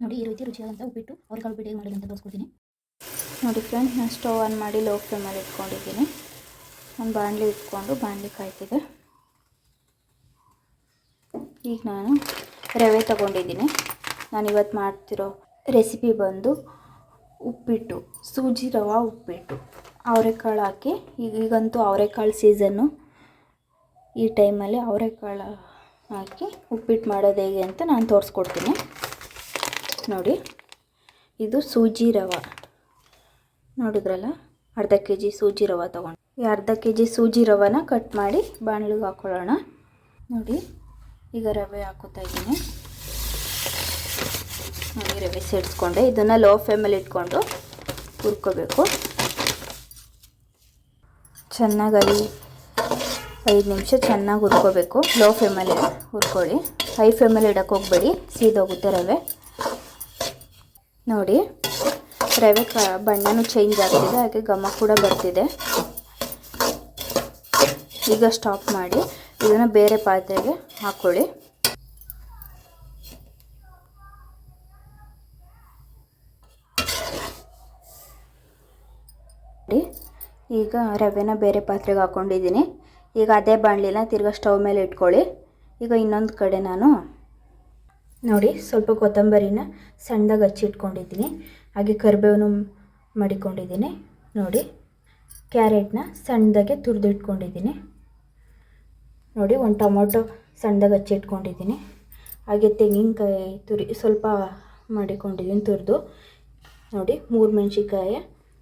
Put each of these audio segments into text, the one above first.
ನೋಡಿ ಈ ರೀತಿ ರುಚಿಯಾದಂಥ ಉಪ್ಪಿಟ್ಟು ಅವರೆಕಾಳು ಉಪ್ಪಿಟ್ಟು ಹೇಗೆ ಮಾಡೋದು ಅಂತ ತೋರಿಸ್ಕೊಡ್ತೀನಿ. ನೋಡಿ ಫ್ರೆಂಡ್ಸ್, ನಾನು ಸ್ಟವ್ ಆನ್ ಮಾಡಿ ಲೋ ಫ್ಲೇಮಲ್ಲಿ ಇಟ್ಕೊಂಡಿದ್ದೀನಿ. ಒಂದು ಬಾಣಲಿ ಇಟ್ಕೊಂಡು ಬಾಣಲಿ ಕಾಯ್ತಿದೆ. ಈಗ ನಾನು ರವೆ ತೊಗೊಂಡಿದ್ದೀನಿ. ನಾನು ಇವತ್ತು ಮಾಡ್ತಿರೋ ರೆಸಿಪಿ ಬಂದು ಉಪ್ಪಿಟ್ಟು, ಸೂಜಿ ರವೆ ಉಪ್ಪಿಟ್ಟು. ಅವರೆಕಾಳು ಹಾಕಿ, ಈಗಂತೂ ಅವರೆಕಾಳು ಸೀಸನ್ನು. ಈ ಟೈಮಲ್ಲಿ ಅವರೆಕಾಳು ಹಾಕಿ ಉಪ್ಪಿಟ್ಟು ಮಾಡೋದು ಹೇಗೆ ಅಂತ ನಾನು ತೋರಿಸ್ಕೊಡ್ತೀನಿ. ನೋಡಿ, ಇದು ಸೂಜಿ ರವೆ ನೋಡಿದ್ರಲ್ಲ, ಅರ್ಧ ಕೆ ಜಿ ಸೂಜಿ ರವೆ ತೊಗೊಂಡು ಈ ಅರ್ಧ ಕೆ ಜಿ ಸೂಜಿ ರವೆನ ಕಟ್ ಮಾಡಿ ಬಾಣಲಿಗೆ ಹಾಕ್ಕೊಳ್ಳೋಣ. ನೋಡಿ, ಈಗ ರವೆ ಹಾಕೋತಾ ಇದ್ದೀನಿ. ನೋಡಿ, ರವೆ ಸೇರಿಸ್ಕೊಂಡೆ. ಇದನ್ನು ಲೋ ಫ್ಲೇಮಲ್ಲಿ ಇಟ್ಕೊಂಡು ಹುರ್ಕೋಬೇಕು. ಚೆನ್ನಾಗಿ 5 ನಿಮಿಷ ಚೆನ್ನಾಗಿ ಹುರ್ಕೋಬೇಕು. ಲೋ ಫ್ಲೇಮಲ್ಲಿ ಹುರ್ಕೊಳ್ಳಿ, ಹೈ ಫ್ಲೇಮಲ್ಲಿ ಇಡಕ್ಕೆ ಹೋಗಬೇಡಿ, ಸೀದೋಗುತ್ತೆ ರವೆ. ನೋಡಿ, ರವೆ ಬಣ್ಣನೂ ಚೇಂಜ್ ಆಗ್ತಿದೆ, ಹಾಗೆ ಘಮ ಕೂಡ ಬರ್ತಿದೆ. ಈಗ ಸ್ಟಾಪ್ ಮಾಡಿ ಇದನ್ನು ಬೇರೆ ಪಾತ್ರೆಗೆ ಹಾಕ್ಕೊಳ್ಳಿ. ಈಗ ರವೆನ ಬೇರೆ ಪಾತ್ರೆಗೆ ಹಾಕ್ಕೊಂಡಿದ್ದೀನಿ. ಈಗ ಅದೇ ಬಾಣಲಿನ ತಿರ್ಗಾ ಸ್ಟವ್ ಮೇಲೆ ಇಟ್ಕೊಳ್ಳಿ. ಈಗ ಇನ್ನೊಂದು ಕಡೆ ನಾನು ನೋಡಿ ಸ್ವಲ್ಪ ಕೊತ್ತಂಬರಿನ ಸಣ್ಣದಾಗಿ ಹಚ್ಚಿಟ್ಕೊಂಡಿದ್ದೀನಿ. ಹಾಗೆ ಕರಿಬೇವನ್ನು ಮಡಿಕೊಂಡಿದ್ದೀನಿ. ನೋಡಿ, ಕ್ಯಾರೆಟ್ನ ಸಣ್ಣದಾಗೆ ತುರಿದಿಟ್ಕೊಂಡಿದ್ದೀನಿ. ನೋಡಿ, ಒಂದು ಟೊಮೊಟೊ ಸಣ್ಣದಾಗಿ ಹಚ್ಚಿಟ್ಕೊಂಡಿದ್ದೀನಿ. ಹಾಗೆ ತೆಂಗಿನಕಾಯಿ ಸ್ವಲ್ಪ ಮಾಡಿಕೊಂಡಿದ್ದೀನಿ ತುರಿದು. ನೋಡಿ, 3 ಮೆಣಸಿನ್ಕಾಯಿ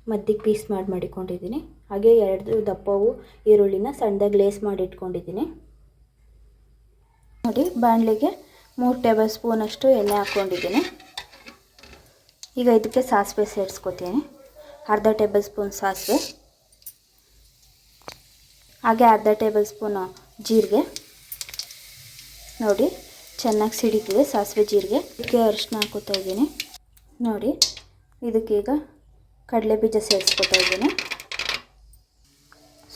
ಮಧ್ಯಕ್ಕೆ ಪೀಸ್ ಮಾಡಿಕೊಂಡಿದ್ದೀನಿ. ಹಾಗೆ 2 ದಪ್ಪವು ಈರುಳ್ಳಿನ ಸಣ್ಣದಾಗಿ ಲೇಸ್ ಮಾಡಿ ಇಟ್ಕೊಂಡಿದ್ದೀನಿ. ನೋಡಿ, ಬಾಣಲಿಗೆ 3 ಟೇಬಲ್ ಸ್ಪೂನಷ್ಟು ಎಣ್ಣೆ ಹಾಕ್ಕೊಂಡಿದ್ದೀನಿ. ಈಗ ಇದಕ್ಕೆ ಸಾಸಿವೆ ಸೇರಿಸ್ಕೊತೀನಿ. ಅರ್ಧ ಟೇಬಲ್ ಸ್ಪೂನ್ ಸಾಸಿವೆ, ಹಾಗೆ ಅರ್ಧ ಟೇಬಲ್ ಸ್ಪೂನು ಜೀರಿಗೆ. ನೋಡಿ, ಚೆನ್ನಾಗಿ ಸಿಡಿತಿದೆ ಸಾಸಿವೆ ಜೀರಿಗೆ. ಇದಕ್ಕೆ ಅರಿಶಿನ ಹಾಕೋತಾ ಇದ್ದೀನಿ. ನೋಡಿ, ಇದಕ್ಕೀಗ ಕಡಲೆ ಬೀಜ ಸೇರಿಸ್ಕೊತಾ ಇದ್ದೀನಿ.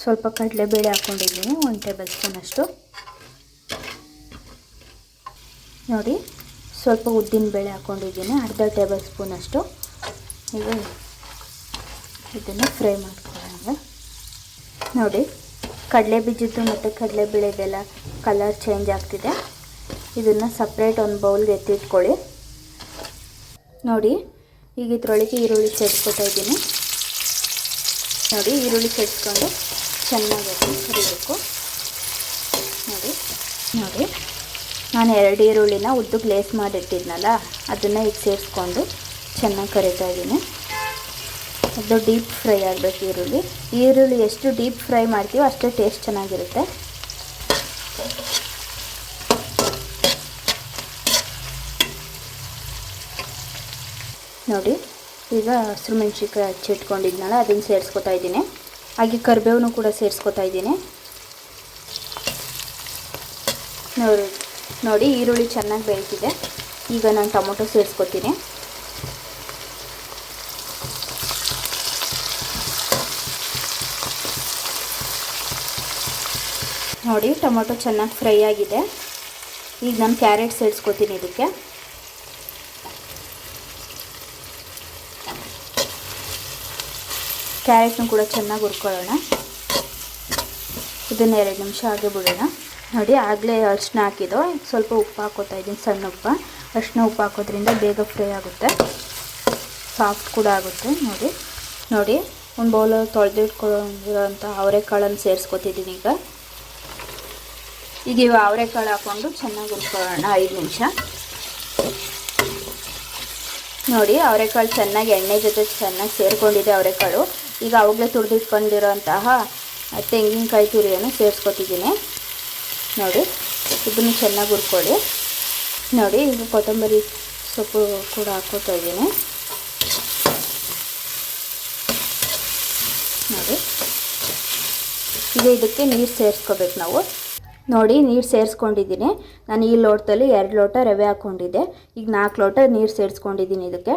ಸ್ವಲ್ಪ ಕಡಲೆಬೇಳೆ ಹಾಕ್ಕೊಂಡಿದ್ದೀನಿ, 1 ಟೇಬಲ್ ಸ್ಪೂನಷ್ಟು. ನೋಡಿ, ಸ್ವಲ್ಪ ಉದ್ದಿನಬೇಳೆ ಹಾಕ್ಕೊಂಡಿದ್ದೀನಿ, ಅರ್ಧ ಟೇಬಲ್ ಸ್ಪೂನಷ್ಟು. ಈಗ ಇದನ್ನು ಫ್ರೈ ಮಾಡ್ಕೊಳ್ಳೋಣ. ನೋಡಿ, ಕಡಲೆ ಬೀಜದ್ದು ಮತ್ತು ಕಡಲೆಬೇಳೆದೆಲ್ಲ ಕಲರ್ ಚೇಂಜ್ ಆಗ್ತಿದೆ. ಇದನ್ನು ಸಪ್ರೇಟ್ ಒಂದು ಬೌಲ್ಗೆ ಎತ್ತಿಟ್ಕೊಳ್ಳಿ. ನೋಡಿ, ಈಗ ಇದರೊಳಗೆ ಈರುಳ್ಳಿ ಸೇರಿಸ್ಕೊತಾ ಇದ್ದೀನಿ. ನೋಡಿ, ಈರುಳ್ಳಿ ಸೇರಿಸ್ಕೊಂಡು ಚೆನ್ನಾಗಿ ಕರಿಬೇಕು. ನೋಡಿ, ನಾನು 2 ಈರುಳ್ಳಿನ ಉದ್ದಕ್ಕೆ ಲೇಸ್ ಮಾಡಿಟ್ಟಿದ್ನಲ್ಲ, ಅದನ್ನು ಈಗ ಸೇರಿಸ್ಕೊಂಡು ಚೆನ್ನಾಗಿ ಕರಿತಾ ಇದ್ದೀನಿ. ಅದು ಡೀಪ್ ಫ್ರೈ ಆಗಬೇಕು. ಈರುಳ್ಳಿ ಎಷ್ಟು ಡೀಪ್ ಫ್ರೈ ಮಾಡ್ತೀವೋ ಅಷ್ಟೇ ಟೇಸ್ಟ್ ಚೆನ್ನಾಗಿರುತ್ತೆ. ನೋಡಿ, ಈಗ ಹಸಿರು ಮೆಣಸಿನ್ಕಾಯಿ ಹಚ್ಚಿಟ್ಕೊಂಡಿದ್ನಲ್ಲ, ಅದನ್ನು ಸೇರಿಸ್ಕೊತಾ ಇದ್ದೀನಿ. ಹಾಗೆ ಕರಿಬೇವನ್ನು ಕೂಡ ಸೇರಿಸ್ಕೊತಾ ಇದ್ದೀನಿ. ನೋಡಿ, ಈರುಳ್ಳಿ ಚೆನ್ನಾಗಿ ಬೇಯ್ತಿದೆ. ಈಗ ನಾನು ಟೊಮೊಟೊ ಸೇರಿಸ್ಕೊತೀನಿ. ನೋಡಿ, ಟೊಮೊಟೊ ಚೆನ್ನಾಗಿ ಫ್ರೈ ಆಗಿದೆ. ಈಗ ನಾನು ಕ್ಯಾರೆಟ್ ಸೇರಿಸ್ಕೊತೀನಿ. ಇದಕ್ಕೆ ಕ್ಯಾರೆಟ್ನು ಕೂಡ ಚೆನ್ನಾಗಿ ಹುರ್ಕೊಳ್ಳೋಣ. ಇದನ್ನು 2 ನಿಮಿಷ ಹಾಗೆ ಬಿಡೋಣ. ನೋಡಿ, ಆಗಲೇ ಅರಿಶಿನ ಹಾಕಿದ್ದು, ಸ್ವಲ್ಪ ಉಪ್ಪು ಹಾಕೋತಾ ಇದ್ದೀನಿ, ಸಣ್ಣ ಉಪ್ಪು. ಅರಿಶಿನ ಉಪ್ಪು ಹಾಕೋದ್ರಿಂದ ಬೇಗ ಫ್ರೈ ಆಗುತ್ತೆ, ಸಾಫ್ಟ್ ಕೂಡ ಆಗುತ್ತೆ. ನೋಡಿ, ಒಂದು ಬೌಲಲ್ಲಿ ತೊಳೆದಿಟ್ಕೊಳ್ಳೋಂಥ ಅವರೆಕಾಳನ್ನು ಸೇರಿಸ್ಕೊತಿದ್ದೀನಿ. ಈಗ ಇವು ಅವರೆಕಾಳು ಹಾಕ್ಕೊಂಡು ಚೆನ್ನಾಗಿ ಹುರ್ಕೊಳ್ಳೋಣ 5 ನಿಮಿಷ. ನೋಡಿ, ಅವರೆಕಾಳು ಚೆನ್ನಾಗಿ ಎಣ್ಣೆ ಜೊತೆ ಚೆನ್ನಾಗಿ ಸೇರಿಕೊಂಡಿದೆ ಅವರೆಕಾಳು. ಈಗ ಅವಾಗಲೇ ತುರಿದಿಟ್ಕೊಂಡಿರೋಂತಹ ತೆಂಗಿನಕಾಯಿ ತುರಿಯನ್ನು ಸೇರಿಸ್ಕೊತಿದ್ದೀನಿ. ನೋಡಿ, ಇದನ್ನು ಚೆನ್ನಾಗಿ ಹುರ್ಕೊಳ್ಳಿ. ನೋಡಿ, ಈಗ ಕೊತ್ತಂಬರಿ ಸೊಪ್ಪು ಕೂಡ ಹಾಕ್ಕೋತಾ ಇದ್ದೀನಿ. ನೋಡಿ, ಈಗ ಇದಕ್ಕೆ ನೀರು ಸೇರಿಸ್ಕೋಬೇಕು ನಾವು. ನೋಡಿ, ನೀರು ಸೇರಿಸ್ಕೊಂಡಿದ್ದೀನಿ. ನಾನು ಈ ಲೋಟದಲ್ಲಿ 2 ಲೋಟ ರವೆ ಹಾಕ್ಕೊಂಡಿದ್ದೆ. ಈಗ 4 ಲೋಟ ನೀರು ಸೇರಿಸ್ಕೊಂಡಿದ್ದೀನಿ ಇದಕ್ಕೆ.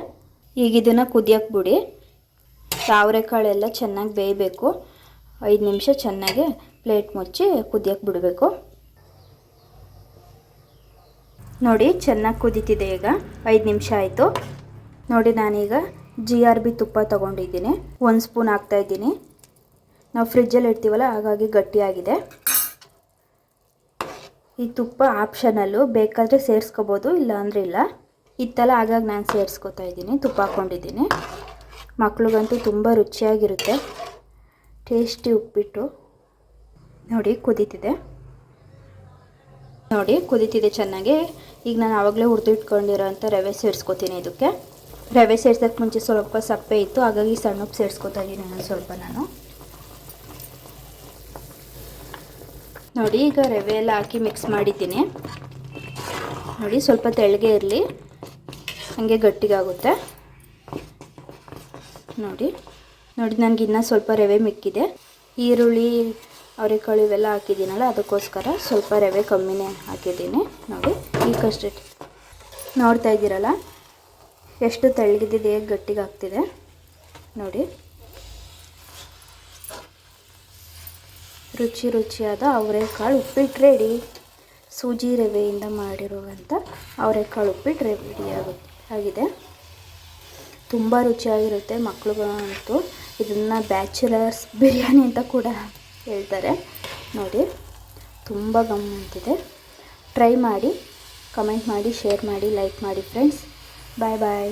ಈಗ ಇದನ್ನು ಕುದಿಯೋಕ್ಕೆ ಬಿಡಿ. ಅವರೆಕಾಳೆಲ್ಲ ಚೆನ್ನಾಗಿ ಬೇಯಬೇಕು. 5 ನಿಮಿಷ ಚೆನ್ನಾಗಿ ಪ್ಲೇಟ್ ಮುಚ್ಚಿ ಕುದಿಯೋಕ್ಕೆ ಬಿಡಬೇಕು. ನೋಡಿ ಚೆನ್ನಾಗಿ ಕುದೀತಿದೆ. ಈಗ 5 ನಿಮಿಷ ಆಯಿತು. ನೋಡಿ ನಾನೀಗ GRB ತುಪ್ಪ ತೊಗೊಂಡಿದ್ದೀನಿ. 1 ಸ್ಪೂನ್ ಹಾಕ್ತಾಯಿದ್ದೀನಿ. ನಾವು ಫ್ರಿಜ್ಜಲ್ಲಿ ಇಡ್ತೀವಲ್ಲ ಹಾಗಾಗಿ ಗಟ್ಟಿಯಾಗಿದೆ. ಈ ತುಪ್ಪ ಆಪ್ಷನಲ್ಲು, ಬೇಕಾದರೆ ಸೇರಿಸ್ಕೋಬೋದು, ಇಲ್ಲ ಅಂದರೆ ಇಲ್ಲ. ಇತ್ತಲ್ಲ ಹಾಗಾಗಿ ನಾನು ಸೇರಿಸ್ಕೊತಾ ಇದ್ದೀನಿ, ತುಪ್ಪ ಹಾಕ್ಕೊಂಡಿದ್ದೀನಿ. ಮಕ್ಳಿಗಂತೂ ತುಂಬ ರುಚಿಯಾಗಿರುತ್ತೆ, ಟೇಸ್ಟಿ ಉಪ್ಪಿಟ್ಟು. ನೋಡಿ ಕುದೀತಿದೆ, ನೋಡಿ ಕುದೀತಿದೆ ಚೆನ್ನಾಗಿ. ಈಗ ನಾನು ಆವಾಗಲೇ ಹುರಿದು ಇಟ್ಕೊಂಡಿರೋ ಅಂಥ ರವೆ ಸೇರಿಸ್ಕೊತೀನಿ. ಇದಕ್ಕೆ ರವೆ ಸೇರ್ಸೋಕ್ಕೆ ಮುಂಚೆ ಸ್ವಲ್ಪ ಸಪ್ಪೆ ಇತ್ತು, ಹಾಗಾಗಿ ಸಣ್ಣ ಉಪ್ಪು ಸೇರಿಸ್ಕೊತಾ ಇದ್ದೀನಿ ಸ್ವಲ್ಪ ನಾನು. ನೋಡಿ ಈಗ ರವೆ ಎಲ್ಲ ಹಾಕಿ ಮಿಕ್ಸ್ ಮಾಡಿದ್ದೀನಿ. ನೋಡಿ ಸ್ವಲ್ಪ ತೆಳ್ಳಗೆ ಇರಲಿ, ಹಾಗೆ ಗಟ್ಟಿಗಾಗುತ್ತೆ. ನೋಡಿ ನೋಡಿ ನನಗೆ ಇನ್ನೂ ಸ್ವಲ್ಪ ರವೆ ಮಿಕ್ಕಿದೆ. ಈರುಳ್ಳಿ ಅವರೆಕಾಳು ಇವೆಲ್ಲ ಹಾಕಿದ್ದೀನಲ್ಲ, ಅದಕ್ಕೋಸ್ಕರ ಸ್ವಲ್ಪ ರವೆ ಕಮ್ಮಿನೇ ಹಾಕಿದ್ದೀನಿ. ನೋಡಿ ಈಗಷ್ಟೇ ನೋಡ್ತಾ ಇದ್ದೀರಲ್ಲ ಎಷ್ಟು ತೆಳ್ಳಗಿದ್ದಿದೆ, ಹೇಗೆ ಗಟ್ಟಿಗಾಗ್ತಿದೆ ನೋಡಿ. ರುಚಿಯಾದ ಅವರೆಕಾಳು ಉಪ್ಪಿಟ್ಟು ರೆಡಿ. ಸೂಜಿ ರವೆಯಿಂದ ಮಾಡಿರುವಂಥ ಅವರೆಕಾಳು ಉಪ್ಪಿಟ್ಟು ರೆಡಿ ಆಗಿದೆ. ತುಂಬ ರುಚಿಯಾಗಿರುತ್ತೆ. ಮಕ್ಳುಗಳಂತೂ ಇದನ್ನು ಬ್ಯಾಚುಲರ್ಸ್ ಬಿರಿಯಾನಿ ಅಂತ ಕೂಡ ಹೇಳ್ತಾರೆ. ನೋಡಿ ತುಂಬ ಗಮ್ಮಂತಿದೆ. ಟ್ರೈ ಮಾಡಿ, ಕಮೆಂಟ್ ಮಾಡಿ, ಶೇರ್ ಮಾಡಿ, ಲೈಕ್ ಮಾಡಿ ಫ್ರೆಂಡ್ಸ್. ಬಾಯ್ ಬಾಯ್.